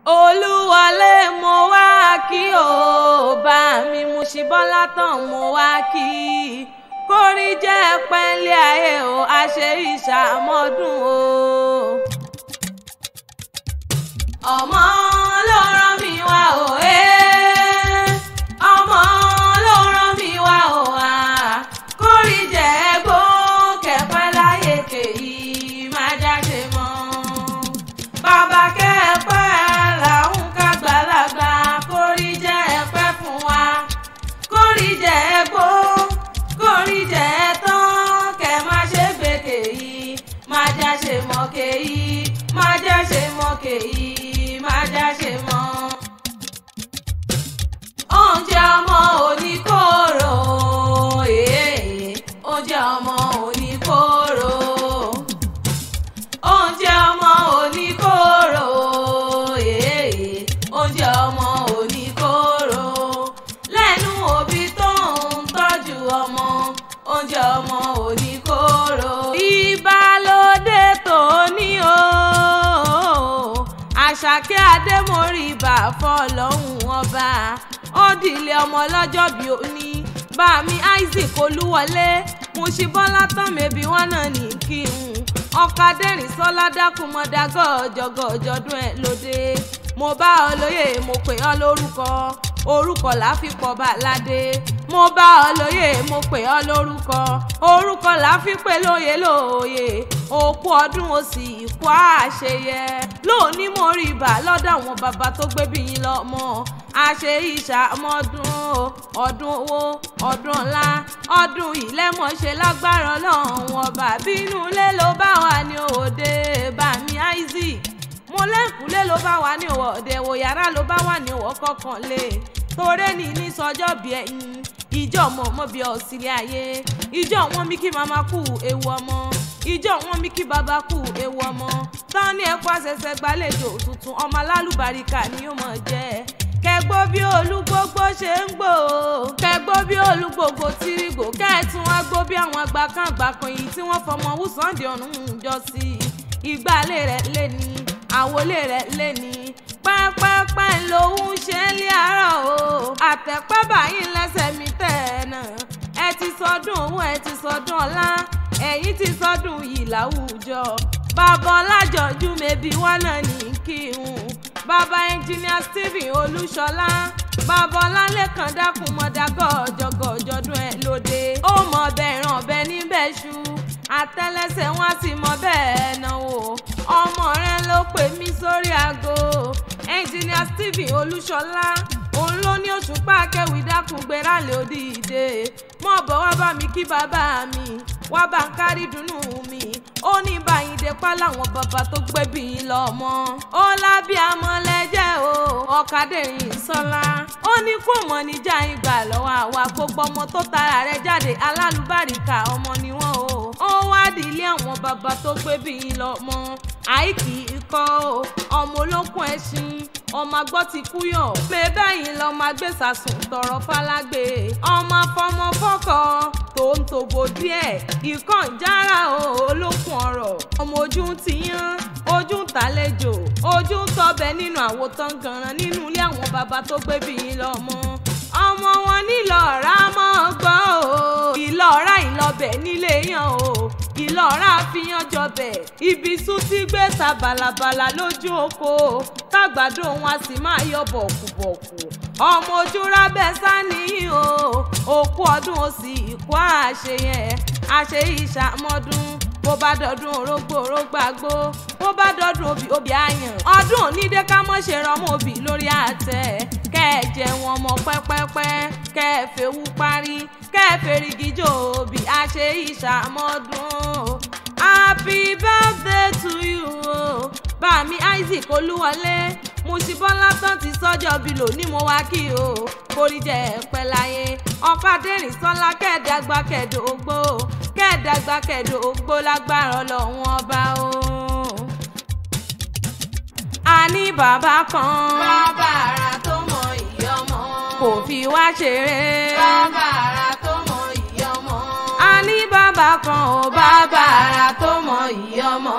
Olúwọlé mo wá kí o bá mi Musibọ́lá tán mo wá kí kórí jẹ́ pẹ́ńlẹ́ ayé o àṣẹ ìṣàmọ́dún o. ọmọ ló rán mi wá o ọmọ ló rán mi wá o kórí jẹ́ gbó kẹpẹ́ láyé kèyí má jáde mọ́ bàbá kẹpẹ́ làwọn kàgbàlagbà kórí jẹ́ pẹ́ fún wa kórí jẹ́ gbó kórí jẹ́ tán kẹ má ṣe gbé kèyí má jáde mọ́ kèyí má jáde mọ́ kèyí má jáde mọ́. oúnjẹ ọmọ oníkóró oúnjẹ ọmọ oníkóró oúnjẹ ọmọ oníkóró oúnjẹ ọmọ oníkóró lẹ́nu òbí tó ń tọ́jú ọmọ oúnjẹ ọmọ oníkóró. ìbálòdé tòní o Àṣàkẹ́ Adémórí bá fọlọ́hún ọba ó dìlé ọmọ lọ́jọ́ bí ó ní bá mi Isaac Olúwọlé Musibọ́lá tán mẹ́bí wọn náà ní kí n ọ̀kadẹ́rìn sọ́lá dákúmọ́dá gọ́ọ̀jọ̀gọ́ọ̀jọ̀dún ẹ̀ lóde mo bá ọ lóye mo pè ọ́ lórúkọ orúkọ láfipọ̀ bá ládé mo bá ọ lóye mo pè ọ́ lórúkọ orúkọ láfipẹ̀ lóye lóye òkú ọdún òsì ìkú àṣeyẹ lóòní mo rí ibà lọ́dọ̀ àwọn bàbá tó gbé bí yín lọ́mọ àṣẹ ìṣàmọ́dún ọdún owó ọdún ọlá ọdún ìlẹ́mọ̀ṣẹ́ lágbára Ọlọ́run ọba bínú ilé ló bá wà ní òde bá mi Isaac mo lẹ́kùnlé ló bá wà ní òde wò yàrá ló bá wà ní òwò kọkànlé torí ní sọjọ́ bí ẹ̀yìn ìjọ ọmọ bí ọ̀sílẹ̀ ayé ìjọ wọn mi kí màmá kú ewu ọmọ ìjọ wọn mi kí bàbá kú ewu ọmọ tán ní ẹ̀kọ́ àṣẹ̀ṣẹ̀ gbàlejò tuntun ọmọ alálùbáríkà ni yóò mọ̀ jẹ́ kẹgbó bí olúgbógbó ṣe ń gbò kẹgbó bí olúgbógbó tìrìgò kẹẹtún wá gbó bí àwọn àgbàkan yìí tí wọ́n fọmọ wùsàndì ọ̀run jọ sí ìgbàlè rẹ̀ lé ní àwọlé rẹ̀ lé ní pẹ́pẹ́pẹ́ lòun ṣe ń lé àárọ̀ o àtẹ̀pẹ́ báyìí lẹ́sẹ̀ mi tẹ̀ náà ẹ ti sọdún owó ẹ ti sọdún ọlá ẹ̀yin ti sọdún yìí láwùjọ bàbá ọlájọjú mẹ́bí wọn náà ní kí n bàbá ẹnjìníà Stephen Olúṣọlá bàbá ọlálẹ́kan dákúmọ́dá gọ́ọ̀jọ̀gọ́ọ̀jọ̀dún ẹ̀ lóde ó mọ bẹ́ẹ̀ ràn bẹ́ẹ̀ níbẹ̀ ṣú àtẹ́lẹsẹ̀ wọn sì mọ bẹ́ẹ̀ náwó ọmọ rẹ ló pè mí sórí aago ẹnjìníà Stephen Olúṣọlá òun ló ní Òṣùpá Akẹ́wì dákúngbéra lè òdìdè mọ̀ bọ́ wá bá mi kí bàbá mi wá bá ń kárí dùnnú mi ó ní báyìí dépá láwọn bàbá tó gbẹ́bí lọ́mọ ó lábí amọ̀lẹ́jẹ́ o ọ̀kadẹ́rìn sọ́lá ó ní kó mọ̀ níjà ìgbà lọ́wọ́ àwa gbogbo ọmọ tó tara rẹ̀ jáde alálùbáríkà ọmọ ni wọ́n o ó wá dìlé àwọn bàbá tó gbẹ́bí lọ́mọ àìkì ikọ́ ọmọ olókùn ẹṣin ọmọ agbọ́ ti kúyọ̀ pé báyìí lọ́mọ agbésàsùn tọrọ fálágbé ọmọ afọmọ fọ́kọ tó ń tòbò díẹ̀ ìkànjára olókùn ọ̀rọ̀ ọmọ ojú ń tiyán ojú ń tàlejò ojú ń tọbẹ̀ nínú àwòtán ganan nínú ilé àwọn bàbá tó gbé bí yín lọ́mọ ọmọ wọn nílọ̀ọ́rá mọ́ gbọ́ o ìlọ́ọ̀rá ìlọ́bẹ̀ nílé yàn o ìlọ́ọ̀rá fihàn jọbẹ̀ ibi sùn ti gbé ta bàlàbàlà lójú oko tàgbàdo wọn a sì máa yọ bọ̀kùbọ̀kù ọmọ ojú rábẹ́ sáníyìn o òkú ọdún òsì ìkú àṣeyẹ àṣẹ ìṣàmọ́dún bó bá dọdún orógbó orógbàgbó bó bá dọdún obì àyàn ọdún onídé ká mọ́ ṣe rọmọ obì lórí àtẹ kẹ́ẹ̀jẹ̀ wọn mọ pẹ́pẹ́pẹ́ kẹ́ẹ̀fẹ̀wú parí kẹ́ẹ̀fẹ̀rìgìjò obì àṣẹ ìṣàmọ́dún happy birthday to you o bá mi Isaac Olúwọlé Musibọ́lá tán ti sọ́jọ́ bí lò ní mo wá kí o kórí jẹ́ pẹ́ láyé ọ̀kadẹ́rìn sọ́lá kẹ́ẹ̀dàgbà kẹ́ẹ̀dógbó kẹ́ẹ̀dàgbà kẹ́ẹ̀dógbó lágbára Ọlọ́run ọba o. a ní bàbá kan bàbá àrà tó mọ ìyí ọmọ kò fi wá ṣeré bàbá àrà tó mọ ìyí ọmọ a ní bàbá kan ò bàbá àrà tó mọ ìyí ọmọ.